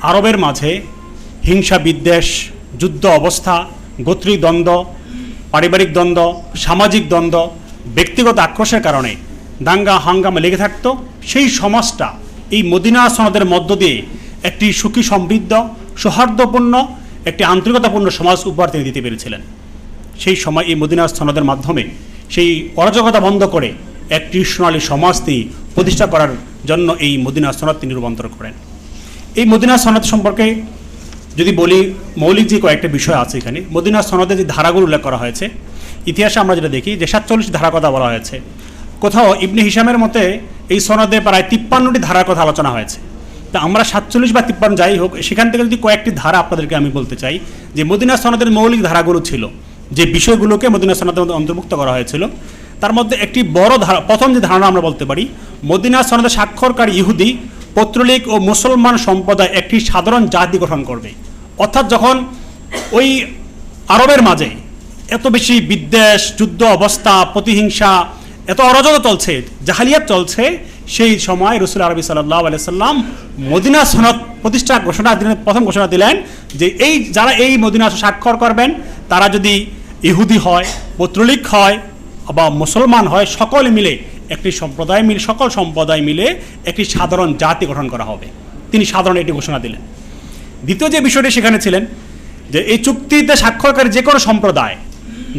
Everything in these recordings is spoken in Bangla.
আরবের মাঝে হিংসা বিদ্বেষ, যুদ্ধ অবস্থা, গোত্রীয় দ্বন্দ্ব, পারিবারিক দ্বন্দ্ব, সামাজিক দ্বন্দ্ব, ব্যক্তিগত আক্রোশের কারণে দাঙ্গা হাঙ্গামা লেগে থাকতো, সেই সমাজটা এই মদিনা সনদের মধ্য দিয়ে একটি সুখী সমৃদ্ধ সৌহার্দ্যপূর্ণ একটি আন্তরিকতাপূর্ণ সমাজ উপহার তিনি দিতে পেরেছিলেন। সেই সময় এই মদিনা সনদের মাধ্যমে সেই অরাজকতা বন্ধ করে একটি সোনালী সমাজ তিনি প্রতিষ্ঠা করার জন্য এই মদিনা সনদ তিনি রূপান্তর করেন। এই মদিনা সনদ সম্পর্কে যদি বলি, মৌলিক যে কয়েকটা বিষয় আছে এখানে। মদিনা সনদে যে ধারাগুলো উল্লেখ করা হয়েছে, ইতিহাসে আমরা যেটা দেখি যে 47 ধারার কথা বলা হয়েছে। কোথাও ইবনে হিশামের মতে এই সনদে প্রায় 53টি ধারার কথা আলোচনা হয়েছে। তা আমরা 47 বা 53 যাই হোক, সেখান থেকে যদি কয়েকটি ধারা আপনাদেরকে আমি বলতে চাই যে মদিনা সনদের মৌলিক ধারাগুলো ছিল, যে বিষয়গুলোকে মদিনা সনদের মধ্যে অন্তর্ভুক্ত করা হয়েছিল, তার মধ্যে একটি বড় ধারা, প্রথম যে ধারণা আমরা বলতে পারি, মদিনা সনদে স্বাক্ষরকারী ইহুদি, পৌত্তলিক ও মুসলমান সম্প্রদায় একটি সাধারণ জাতি গঠন করবে। অর্থাৎ যখন ওই আরবের মাঝে এত বেশি বিদ্বেষ, যুদ্ধ অবস্থা, প্রতিহিংসা, এত অরাজকতা চলছে, জাহালিয়াত চলছে, সেই সময় রাসূল আরবি সাল্লাল্লাহু আলাইহি সাল্লাম মদিনা সনদ প্রতিষ্ঠা ঘোষণা দিলেন। প্রথম ঘোষণা দিলেন যে এই যারা এই মদিনা স্বাক্ষর করবেন তারা যদি ইহুদি হয়, পৌত্তলিক হয় বা মুসলমান হয়, সকলে মিলে একটি সম্প্রদায় মিলে, সকল সম্প্রদায় মিলে একটি সাধারণ জাতি গঠন করা হবে। তিনি সাধারণ এটি ঘোষণা দিলেন। দ্বিতীয় যে বিষয়টি সেখানে ছিলেন যে এই চুক্তিতে স্বাক্ষরকারী যে কোনো সম্প্রদায়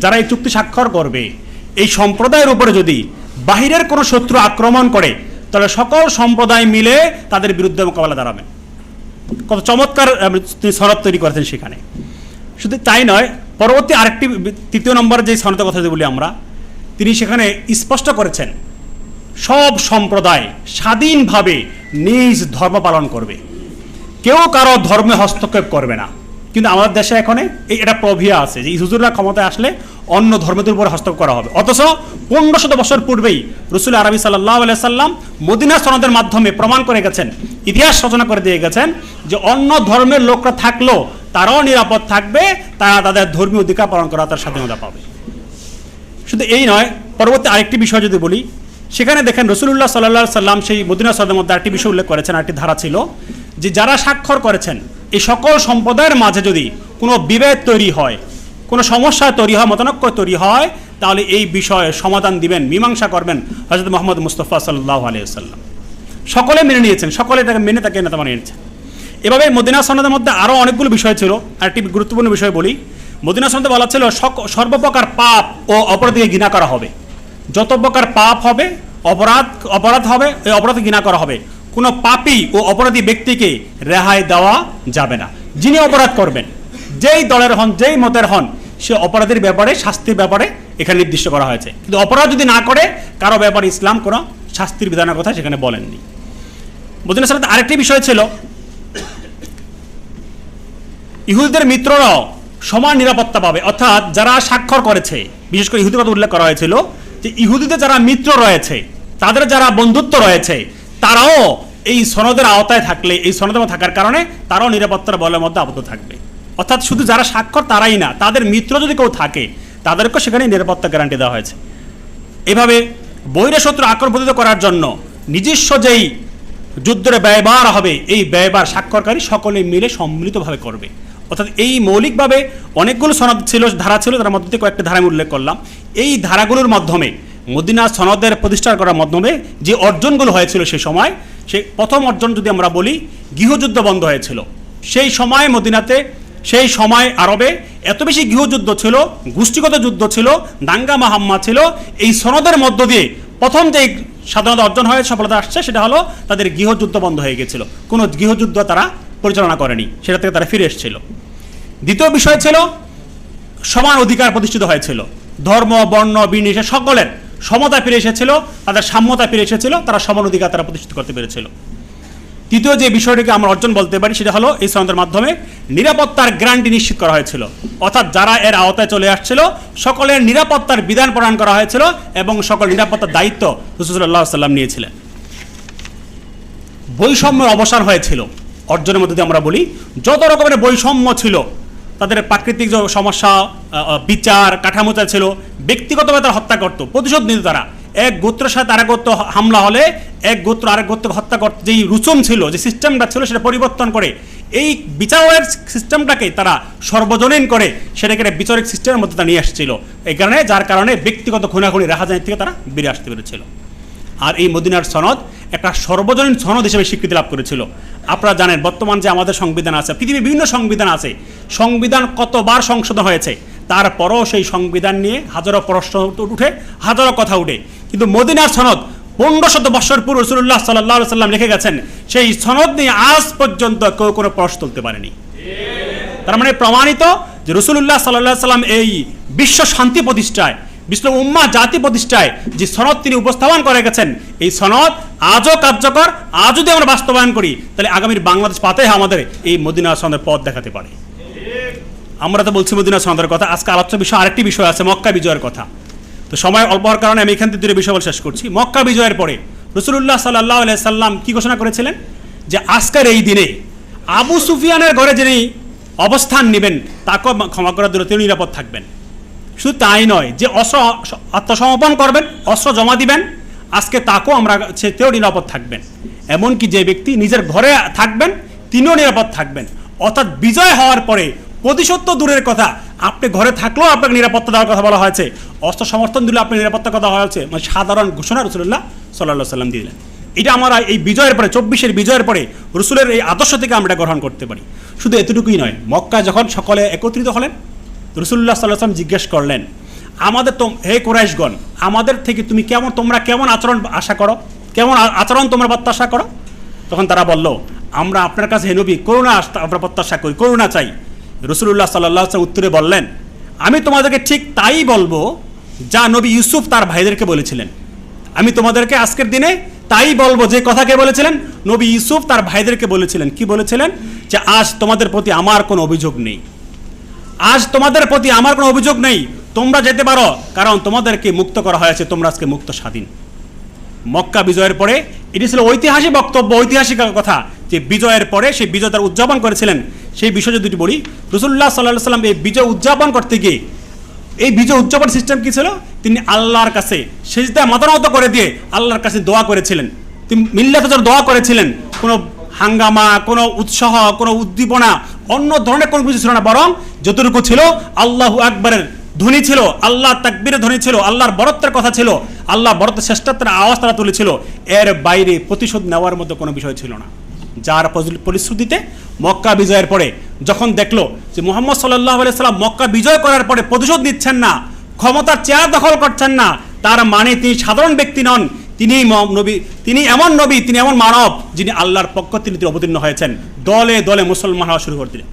যারা এই চুক্তি স্বাক্ষর করবে, এই সম্প্রদায়ের উপরে যদি বাহিরের কোনো শত্রু আক্রমণ করে তাহলে সকল সম্প্রদায় মিলে তাদের বিরুদ্ধে মোকাবেলা দাঁড়াবেন। কত চমৎকার তিনি সনদ তৈরি করেছেন সেখানে। শুধু তাই নয়, পরবর্তী আরেকটি 3 নম্বর যে সনদের কথা বলি আমরা, তিনি সেখানে স্পষ্ট করেছেন সব সম্প্রদায় স্বাধীনভাবে নিজ ধর্ম পালন করবে, কেউ কারো ধর্মে হস্তক্ষেপ করবে না। কিন্তু আমাদের দেশে এখন এটা প্রভিয়া আছে যে হুজুররা ক্ষমতায় আসলে অন্য ধর্মের উপর হস্তক্ষেপ করা হবে। অথচ 1500 বছর পূর্বেই রাসূল আরবি সাল্লাল্লাহু আলাইহি সাল্লাম মদিনা সনদের মাধ্যমে প্রমাণ করে গেছেন, ইতিহাস রচনা করে দিয়ে গেছেন যে অন্য ধর্মের লোকরা থাকলেও তারাও নিরাপদ থাকবে, তারা তাদের ধর্মীয় অধিকার পালন করা তার স্বাধীনতা পাবে। শুধু এই নয়, পরবর্তী আরেকটি বিষয় যদি বলি, সেখানে দেখেন রাসূলুল্লাহ সাল্লাল্লাহু আলাইহি সাল্লাম সেই মদিনা সনদের মধ্যে আরেকটি বিষয় উল্লেখ করেছেন, আরেকটি ধারা ছিল যে যারা স্বাক্ষর করেছেন এই সকল সম্প্রদায়ের মাঝে যদি কোনো বিভেদ তৈরি হয়, কোনো সমস্যা তৈরি হয়, মতানৈক্য তৈরি হয়, তাহলে এই বিষয়ে সমাধান দিবেন, মীমাংসা করবেন হযরত মুহাম্মদ মুস্তাফা সাল্লাল্লাহু আলাইহি ওয়াসাল্লাম। সকলে মেনে নিয়েছেন, সকলে তাকে মেনে তাকে নেতা বানিয়ে নিয়েছেন। এভাবে মদিনা সনদের মধ্যে আরও অনেকগুলো বিষয় ছিল। আরেকটি গুরুত্বপূর্ণ বিষয় বলি, মদিনা সনদে বলা ছিল সর্বপ্রকার পাপ ও অপরাধকে ঘৃণা করা হবে। যত প্রকার পাপ হবে, অপরাধ হবে, এই অপরাধ ঘৃণা করা হবে। কোনো পাপী ও অপরাধী ব্যক্তিকে রেহাই দেওয়া যাবে না। যিনি অপরাধ করবেন, যেই দলের হন, যেই মতের হন, সে অপরাধের ব্যাপারে শাস্তির ব্যাপারে এখানে নির্দিষ্ট করা হয়েছে। কিন্তু অপরাধ যদি না করে কারো ব্যাপারে ইসলাম কোনো শাস্তির বিধানের কথা সেখানে বলেননি। মদিনা সনদে আরেকটি বিষয় ছিল ইহুদিদের মিত্ররাও সমান নিরাপত্তা পাবে। অর্থাৎ যারা স্বাক্ষর করেছে, বিশেষ করে ইহুদির কথা উল্লেখ করা হয়েছিল যে ইহুদিদের যারা মিত্র রয়েছে, তাদের যারা বন্ধুত্ব রয়েছে, তারাও এই সনদের আওতায় থাকলে, এই সনদের থাকার কারণে তারাও নিরাপত্তার বলের মধ্যে আবদ্ধ থাকবে। অর্থাৎ শুধু যারা স্বাক্ষর তারাই না, তাদের মিত্র যদি কেউ থাকে তাদেরকেও সেখানে নিরাপত্তা গ্যারান্টি দেওয়া হয়েছে। এভাবে বহিরাশত্রু আক্রমণ করার জন্য নিজস্ব যেই যুদ্ধের ব্যয়ভার হবে, এই ব্যয়ভার স্বাক্ষরকারী সকলে মিলে সম্মিলিতভাবে করবে। অর্থাৎ এই মৌলিকভাবে অনেকগুলো সনদ ছিল, ধারা ছিল, তার মধ্যে কয়েকটি ধারা আমি উল্লেখ করলাম। এই ধারাগুলোর মাধ্যমে মদিনা সনদের প্রতিষ্ঠা করার মাধ্যমে যে অর্জনগুলো হয়েছিল সেই সময়, সেই প্রথম অর্জন যদি আমরা বলি, গৃহযুদ্ধ বন্ধ হয়েছিল। সেই সময় মদিনাতে, সেই সময় আরবে এত বেশি গৃহযুদ্ধ ছিল, গোষ্ঠীগত যুদ্ধ ছিল, দাঙ্গা মাহাম্মা ছিল। এই সনদের মধ্য দিয়ে প্রথম যে সাধারণত অর্জন হয়ে সফলতা আসছে সেটা হলো তাদের গৃহযুদ্ধ বন্ধ হয়ে গেছিল। কোনো গৃহযুদ্ধ তারা পরিচালনা করেনি, সেটা থেকে তারা ফিরে এসেছিল। দ্বিতীয় বিষয় ছিল সমান অধিকার প্রতিষ্ঠিত হয়েছিল, ধর্ম বর্ণ বিনির্বিশেষে সকলের সমতা ফিরে এসেছিল, তাদের সাম্যতা ফিরে এসেছিল, তারা সমান অধিকার তারা প্রতিষ্ঠিত করতে পেরেছিল। তৃতীয় যে বিষয়টিকে আমরা অর্জন বলতে পারি সেটা হলো এই সনদের মাধ্যমে নিরাপত্তার গ্যারান্টি নিশ্চিত করা হয়েছিল। অর্থাৎ যারা এর আওতায় চলে আসছিল সকলের নিরাপত্তার বিধান প্রণয়ন করা হয়েছিল এবং সকল নিরাপত্তার দায়িত্ব রাসূল সাল্লাল্লাহু আলাইহি ওয়াসাল্লাম নিয়েছিলেন। বৈষম্যের অবসান হয়েছিল অর্জনের মধ্যে, যদি আমরা বলি যত রকমের বৈষম্য ছিল, তাদের প্রাকৃতিক যে সমস্যা, বিচার কাঠামোটা ছিল, ব্যক্তিগতভাবে তারা হত্যা করতো, প্রতিশোধ নিত তারা, এক গোত্রের সাথে আরেক গোত্র হামলা হলে এক গোত্র আরেক গোত্রকে হত্যা করতে যেই রুচম ছিল, যে সিস্টেমটা ছিল, সেটা পরিবর্তন করে এই বিচারের সিস্টেমটাকে তারা সর্বজনীন করে সেটাকে বিচারিক সিস্টেমের মধ্যে তারা নিয়ে আসছিল। এই কারণে, যার কারণে ব্যক্তিগত খুনাখুনি রাহাজানি থেকে তারা বেরিয়ে আসতে পেরেছিল। আর এই মদিনার সনদ একটা সর্বজনীন সনদ হিসেবে স্বীকৃতি লাভ করেছিল। আপনারা জানেন বর্তমান যে আমাদের সংবিধান আছে, পৃথিবীর বিভিন্ন সংবিধান আছে, সংবিধান কতবার সংশোধন হয়েছে, তারপরও সেই সংবিধান নিয়ে হাজারো প্রশ্ন উঠে, হাজারো কথা উঠে। কিন্তু মদিনার সনদ 1500 বছর পূর্বে রাসূলুল্লাহ সাল্লাল্লাহু আলাইহি সাল্লাম লিখে গেছেন, সেই সনদ নিয়ে আজ পর্যন্ত কেউ কোনো প্রশ্ন তুলতে পারেনি। তার মানে প্রমাণিত যে রাসূলুল্লাহ সাল্লাল্লাহু আলাইহি সাল্লাম এই বিশ্ব শান্তি প্রতিষ্ঠায়, বিশ্ব উম্মাহ জাতি প্রতিষ্ঠায় যে সনদ তিনি উপস্থাপন করে গেছেন, এই সনদ আজও কার্যকর। আজ যদি আমরা বাস্তবায়ন করি, তাহলে আগামীর বাংলাদেশ পাতে আমাদের এই মদিনা সনদের পথ দেখাতে পারে। আমরা তো বলছি মদিনা সনদের কথা, আজকে আলোচ্য বিষয় আরেকটি বিষয় আছে, মক্কা বিজয়ের কথা। তো সময় অল্প হওয়ার কারণে আমি এখান থেকে দুটো বিষয় শেষ করছি। মক্কা বিজয়ের পরে রাসূলুল্লাহ সাল্লাল্লাহু আলাইহি সাল্লাম কি ঘোষণা করেছিলেন, যে আজকের এই দিনে আবু সুফিয়ানের ঘরে যিনি অবস্থান নেবেন তাকে ক্ষমা করার দূরে তিনি নিরাপদ থাকবেন। শুধু তাই নয়, যে অস্ত্র আত্মসমর্পণ করবেন, অস্ত্র জমা দিবেন, আজকে তাকেও আমরা সেতেও নিরাপদ থাকবেন। এমনকি যে ব্যক্তি নিজের ঘরে থাকবেন তিনিও নিরাপদ থাকবেন। অর্থাৎ বিজয় হওয়ার পরে প্রতিশোধ তো দূরের কথা, আপনি ঘরে থাকলেও আপনাকে নিরাপত্তা দেওয়ার কথা বলা হয়েছে, অস্ত্র সমর্থন দিলে আপনি নিরাপত্তার কথা বলা হয়েছে, মানে সাধারণ ঘোষণা রাসূলুল্লাহ সাল্লাল্লাহু আলাইহি সাল্লাম দিলেন। এটা আমরা এই বিজয়ের পরে, 24-এর বিজয়ের পরে রসুলের এই আদর্শ থেকে আমরা গ্রহণ করতে পারি। শুধু এতটুকুই নয়, মক্কা যখন সকলে একত্রিত হলেন, রাসূলুল্লাহ সাল্লাল্লাহু আলাইহি সাল্লাম জিজ্ঞেস করলেন, আমাদের তো হে কুরাইশগণ, আমাদের থেকে তুমি তোমরা কেমন আচরণ আশা করো, কেমন আচরণ তোমরা প্রত্যাশা করো? তখন তারা বলল, আমরা আপনার কাছে হে নবী করুণা আমরা প্রত্যাশা করি, করুণা চাই। রাসূলুল্লাহ সাল্লাল্লাহু আলাইহি ওয়াসাল্লাম উত্তরে বললেন, আমি তোমাদেরকে ঠিক তাই বলবো যা নবী ইউসুফ তার ভাইদেরকে বলেছিলেন। আমি তোমাদেরকে আজকের দিনে তাই বলবো যে কথা কে বলেছিলেন, নবী ইউসুফ তার ভাইদেরকে বলেছিলেন। কি বলেছিলেন? যে আজ তোমাদের প্রতি আমার কোনো অভিযোগ নেই, আজ তোমাদের প্রতি আমার কোনো অভিযোগ নেই, তোমরা যেতে পারো, কারণ তোমাদেরকে মুক্ত করা হয়েছে, তোমরা আজকে মুক্ত স্বাধীন। মক্কা বিজয়ের পরে এটি ছিল ঐতিহাসিক বক্তব্য, ঐতিহাসিক কথা, যে বিজয়ের পরে সেই বিজয় তারা উদযাপন করেছিলেন। সেই বিষয় যদি বলি, রাসূলুল্লাহ সাল্লাল্লাহু আলাইহি সাল্লাম এই বিজয় উদযাপন করতে গিয়ে, এই বিজয় উদযাপন সিস্টেম কি ছিল, তিনি আল্লাহর কাছে সিজদায় মাথা নত করে দিয়ে আল্লাহর কাছে দোয়া করেছিলেন, তিনি মিল্লাতের দোয়া করেছিলেন। কোনো হাঙ্গামা, কোনো উৎসাহ, কোনো উদ্দীপনা, অন্য ধরনের কোনো কিছু ছিল না, বরং যতটুকু ছিল আল্লাহু আকবারের ধ্বনি ছিল, আল্লাহ তাকবীরের ধ্বনি ছিল, আল্লাহর বরত্বের কথা ছিল, আল্লাহ বরত্বের শ্রেষ্ঠত্বের আওয়াজ তারা তুলেছিল। এর বাইরে প্রতিশোধ নেওয়ার মতো কোনো বিষয় ছিল না। যার পরিশ্রুতিতে মক্কা বিজয়ের পরে যখন দেখলো যে মুহাম্মদ সাল্লাল্লাহু আলাইহি সাল্লাম মক্কা বিজয় করার পরে প্রতিশোধ নিচ্ছেন না, ক্ষমতার চেয়ার দখল করছেন না, তার মানে তিনি সাধারণ ব্যক্তি নন, তিনি নবী, তিনি এমন নবী, তিনি এমন মানব যিনি আল্লাহর পক্ষ তিনি অবতীর্ণ হয়েছেন। দলে দলে মুসলমান হওয়া শুরু করে দিলেন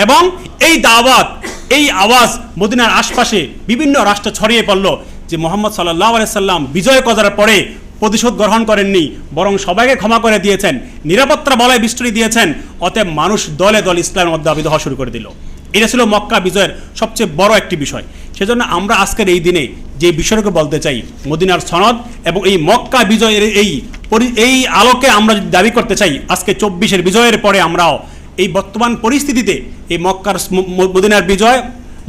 এবং এই দাওয়াত, এই আওয়াজ মদিনার আশপাশে বিভিন্ন রাষ্ট্রে ছড়িয়ে পড়ল যে মুহাম্মদ সাল্লাল্লাহু আলাইহি সাল্লাম বিজয় করার পরে প্রতিশোধ গ্রহণ করেননি, বরং সবাইকে ক্ষমা করে দিয়েছেন, নিরাপত্তা বলয় বিস্তৃতি দিয়েছেন। অতএব মানুষ দলে দলে ইসলামের মধ্যে আবির্ভাব হওয়া শুরু করে দিল। এটা ছিল মক্কা বিজয়ের সবচেয়ে বড় একটি বিষয়। সেজন্য আমরা আজকের এই দিনে যে বিষয়টাকে বলতে চাই, মদিনার সনদ এবং এই মক্কা বিজয়ের এই আলোকে আমরা যদি দাবি করতে চাই, আজকে 24-এর বিজয়ের পরে আমরাও এই বর্তমান পরিস্থিতিতে এই মদিনার বিজয়,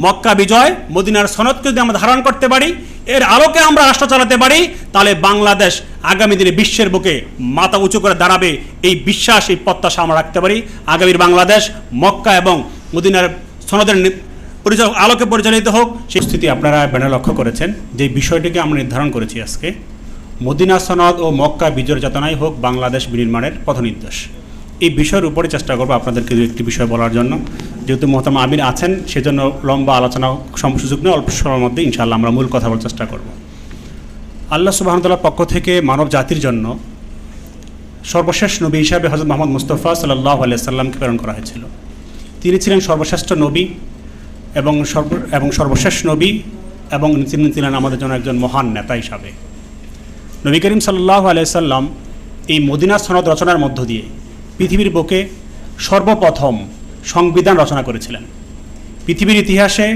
মক্কা বিজয়, মদিনার সনদকে যদি আমরা ধারণ করতে পারি, এর আলোকে আমরা রাষ্ট্র চালাতে পারি, তাহলে বাংলাদেশ আগামী দিনে বিশ্বের বুকে মাথা উঁচু করে দাঁড়াবে। এই বিশ্বাস, এই প্রত্যাশা আমরা রাখতে পারি। আগামীর বাংলাদেশ মক্কা এবং মদিনার সনদের আলোকে পরিচালিত হোক। সেই স্থিতি আপনারা ব্যানার লক্ষ্য করেছেন যে বিষয়টিকে আমরা নির্ধারণ করেছি আজকে, মদিনা সনদ ও মক্কা বিজয়ের চেতনাই হোক বাংলাদেশ বিনির্মাণের পথনির্দেশ। এই বিষয়ের উপরে চেষ্টা করবো আপনাদেরকে একটি বিষয় বলার জন্য, যেহেতু মোহতারাম আমির আছেন, সেজন্য লম্বা আলোচনা সুযোগ নিয়ে অল্প সময়ের মধ্যে ইনশাআল্লাহ আমরা মূল কথা বলার চেষ্টা করব। আল্লাহ সুবহানাহু ওয়া তাআলার পক্ষ থেকে মানব জাতির জন্য সর্বশেষ নবী হিসাবে হযরত মুহাম্মদ মুস্তাফা সাল্লাল্লাহু আলাইহি সাল্লামকে প্রেরণ করা হয়েছিল। তিনি ছিলেন সর্বশ্রেষ্ঠ নবী এবং সর্বশেষ নবী, এবং তিনি ছিলেন আমাদের জন্য একজন মহান নেতা হিসাবে। নবী করিম সাল্লাল্লাহু আলাইহি সাল্লাম এই মদিনা সনদ রচনার মধ্য দিয়ে পৃথিবীর বুকে সর্বপ্রথম সংবিধান রচনা করেছিলেন। পৃথিবীর ইতিহাসে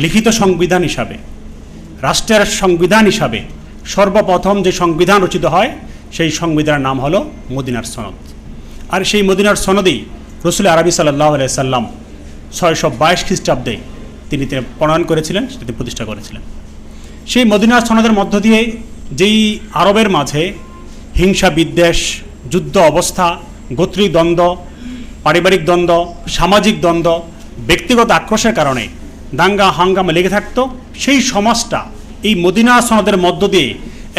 লিখিত সংবিধান হিসাবে, রাষ্ট্রের সংবিধান হিসাবে সর্বপ্রথম যে সংবিধান রচিত হয়, সেই সংবিধানের নাম হলো মদিনার সনদ। আর সেই মদিনার সনদেই রসুল আরবি সাল্লাল্লাহু আলাইহি সাল্লাম 622 খ্রিস্টাব্দে তিনি প্রণয়ন করেছিলেন, সেটি প্রতিষ্ঠা করেছিলেন। সেই মদিনার সনদের মধ্য দিয়ে যেই আরবের মাঝে হিংসা বিদ্বেষ, যুদ্ধ অবস্থা, গোত্রী দ্বন্দ্ব, পারিবারিক দ্বন্দ্ব, সামাজিক দ্বন্দ্ব, ব্যক্তিগত আক্রোশের কারণে দাঙ্গা হাঙ্গামা লেগে থাকতো, সেই সমাজটা এই মদিনা সনদের মধ্য দিয়ে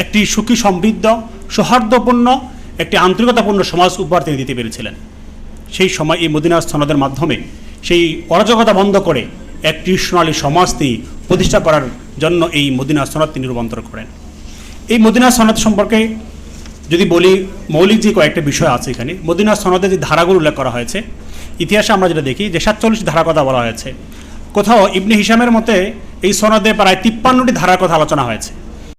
একটি সুখী সমৃদ্ধ সৌহার্দ্যপূর্ণ একটি আন্তরিকতাপূর্ণ সমাজ উপহার তিনি দিতে পেরেছিলেন। সেই সময় এই মদিনা সনদের মাধ্যমে সেই অরাজকতা বন্ধ করে একটি সোনালী সমাজ তিনি প্রতিষ্ঠা করার জন্য এই মদিনা সনদ তিনি রূপান্তর করেন। এই মদিনা সনদ সম্পর্কে যদি বলি, মৌলিক যে কয়েকটা বিষয় আছে এখানে। মদিনা সনদে যে ধারাগুলো উল্লেখ করা হয়েছে, ইতিহাসে আমরা যেটা দেখি যে 47 ধারার কথা বলা হয়েছে। কোথাও ইবনে হিশামের মতে এই সনদে প্রায় 53টি ধারার কথা আলোচনা হয়েছে।